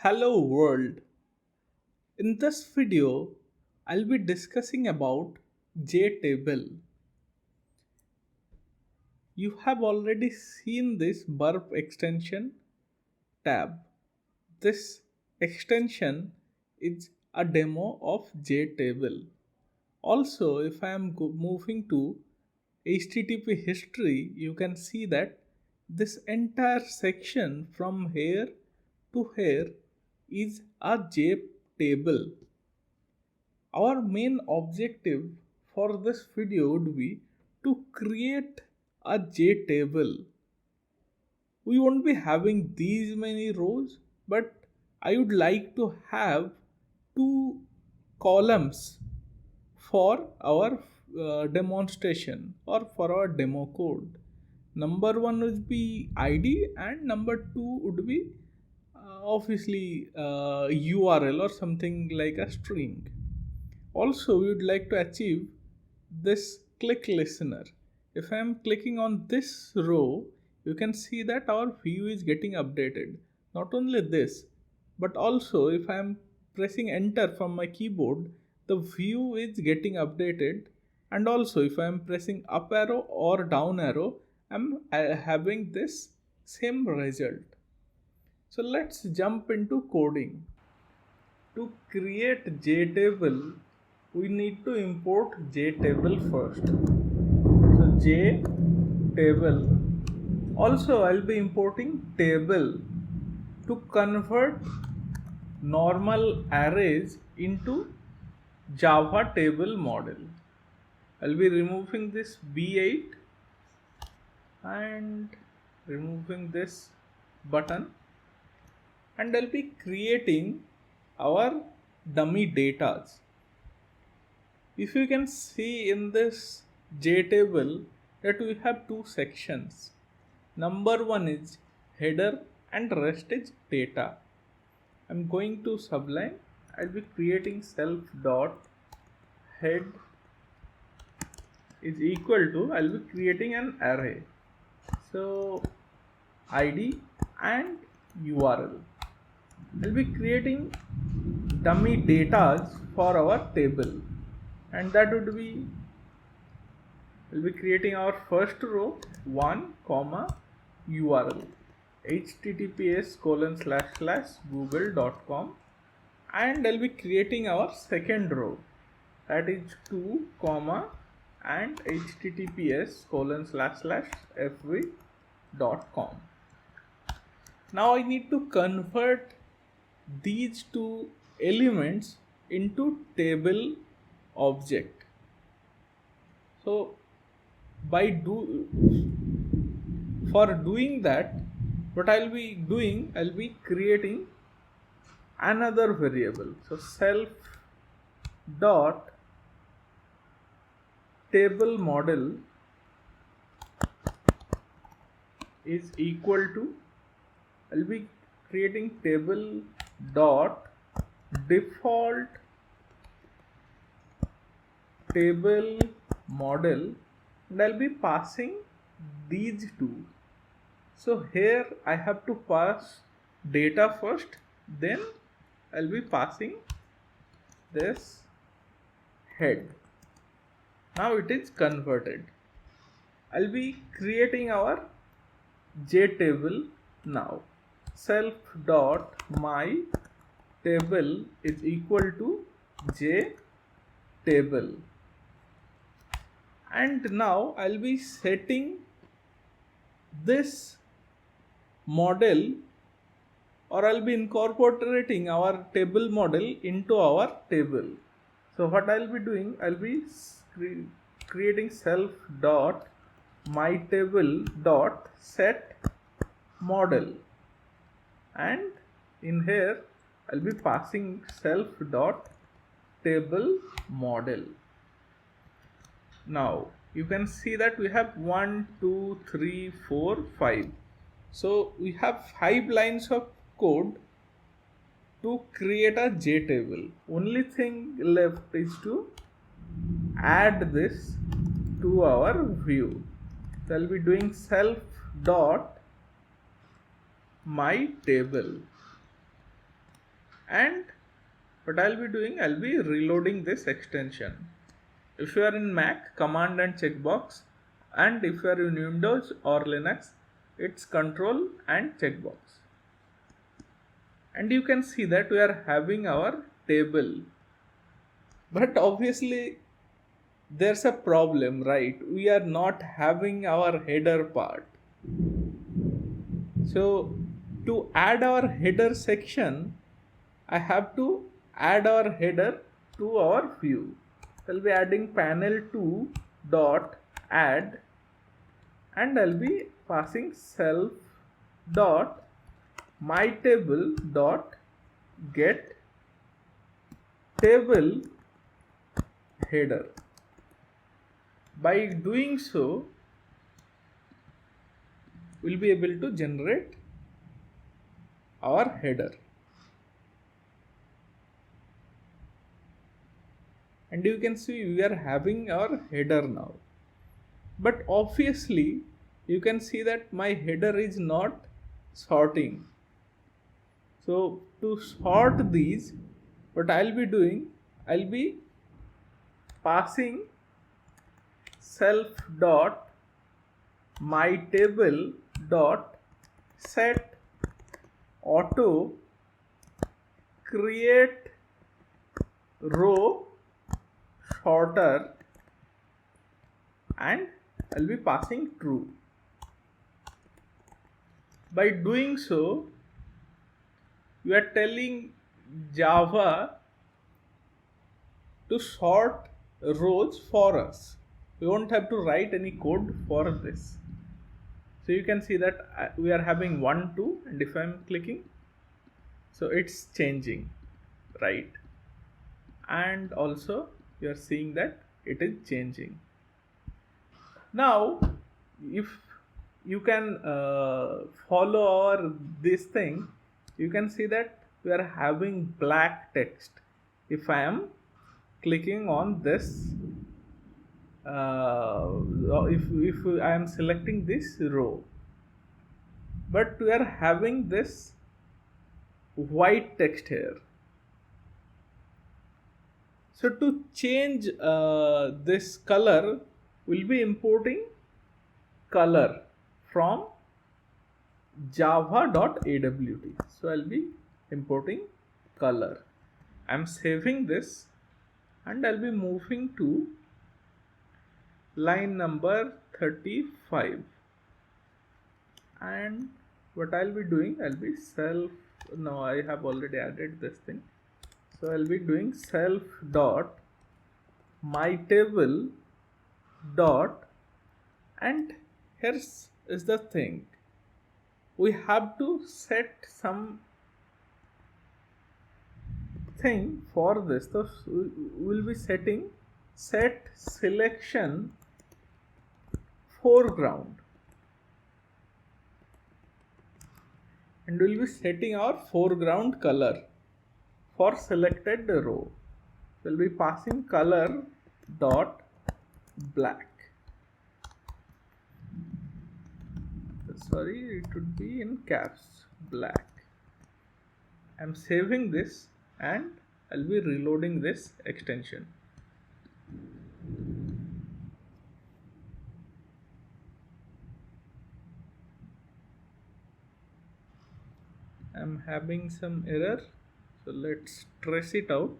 Hello world. In this video, I'll be discussing about JTable. You have already seen this burp extension tab. This extension is a demo of JTable. Also, if I am moving to HTTP history, you can see that this entire section from here to here is a JTable. Our main objective for this video would be to create a JTable. We won't be having these many rows, but I would like to have two columns for our demonstration or for our demo code. Number one would be ID, and number two would be obviously URL or something like a string. Also, we would like to achieve this click listener. If I am clicking on this row, you can see that our view is getting updated. Not only this, but also if I am pressing enter from my keyboard, the view is getting updated. And also if I am pressing up arrow or down arrow, I am having this same result. So let's jump into coding. To create JTable, we need to import JTable first. So JTable. Also, I'll be importing table to convert normal arrays into Java table model. I'll be removing this B8 and removing this button, and I'll be creating our dummy datas. If you can see in this JTable that we have two sections. Number one is header and rest is data. I'm going to Sublime. I'll be creating self dot head is equal to, I'll be creating an array. So ID and URL. I'll be creating dummy datas for our table, and that would be, we'll be creating our first row 1 comma URL https://google.com, and I'll be creating our second row, that is 2 comma and https://fv.com. Now I need to convert these two elements into table object. So for doing that, what I'll be doing, I'll be creating another variable. So self dot table model is equal to, I'll be creating table dot default table model, and I'll be passing these two. So here I have to pass data first, then I'll be passing this head. Now it is converted. I'll be creating our JTable now. Self dot my table is equal to JTable, and now I'll be setting this model, or I'll be incorporating our table model into our table. So what I'll be doing, I'll be creating self dot my table dot set model, and in here I'll be passing self dot table model. Now you can see that we have 1 2 3 4 5. So we have 5 lines of code to create a JTable. Only thing left is to add this to our view. So I'll be doing self dot my table. and what I'll be doing, I'll be reloading this extension. If you are in Mac, command and checkbox, and if you are in Windows or Linux, it's control and checkbox. And you can see that we are having our table, but obviously there's a problem, right? We are not having our header part. So to add our header section, I have to add our header to our view. I'll be adding panel2 dot add, and I'll be passing self dot my table dot get table header. By doing so, we'll be able to generate our header. And you can see we are having our header now. But obviously, you can see that my header is not sorting. So to sort these, what I'll be doing, I'll be passing self dot my table dot set auto create row sorter, and I'll be passing true. By doing so, we are telling Java to sort rows for us. We won't have to write any code for this. So you can see that we are having 1, 2, and if I'm clicking, so it's changing, right? And also you are seeing that it is changing. Now if you can follow this thing, you can see that we are having black text. If I am clicking on this, if I am selecting this row, but we are having this white text here. So to change this color, we'll be importing color from java.awt. So I'll be importing color. I'm saving this, and I'll be moving to line number 35. And what I'll be doing, I'll be I have already added this thing. So I'll be doing self dot my table dot, and here's is the thing, we have to set some thing for this. So we'll be setting set selection foreground, and we'll be setting our foreground color for selected row. We'll be passing color dot black. Sorry, it would be in caps, black. I'm saving this, and I'll be reloading this extension. I'm having some error, so let's trace it out.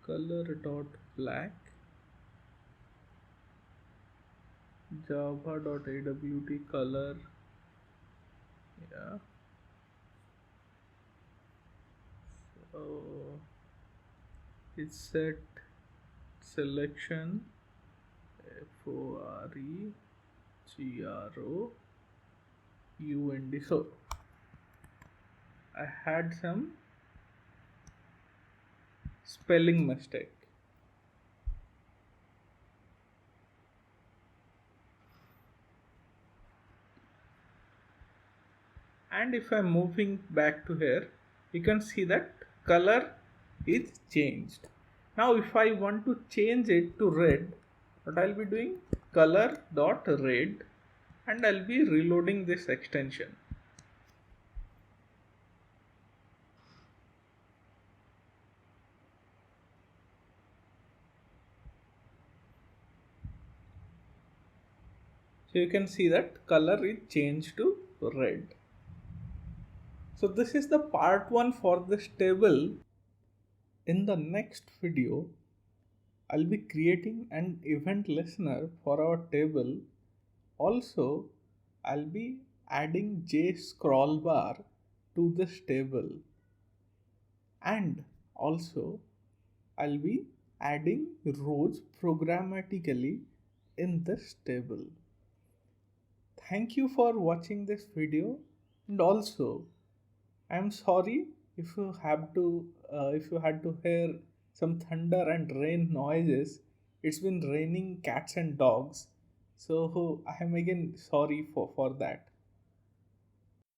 Color dot black, java.awt color, yeah. So it's set selection foreground. So I had some spelling mistake. And if I'm moving back to here, you can see that color is changed. Now if I want to change it to red, what I'll be doing, color dot red, and I'll be reloading this extension. So you can see that color is changed to red. So this is the part 1 for this table. In the next video, I'll be creating an event listener for our table. Also, I'll be adding J scroll bar to this table, and also I'll be adding rows programmatically in this table. Thank you for watching this video, and also I'm sorry if you if you had to hear some thunder and rain noises. It's been raining cats and dogs, so I am again sorry for that.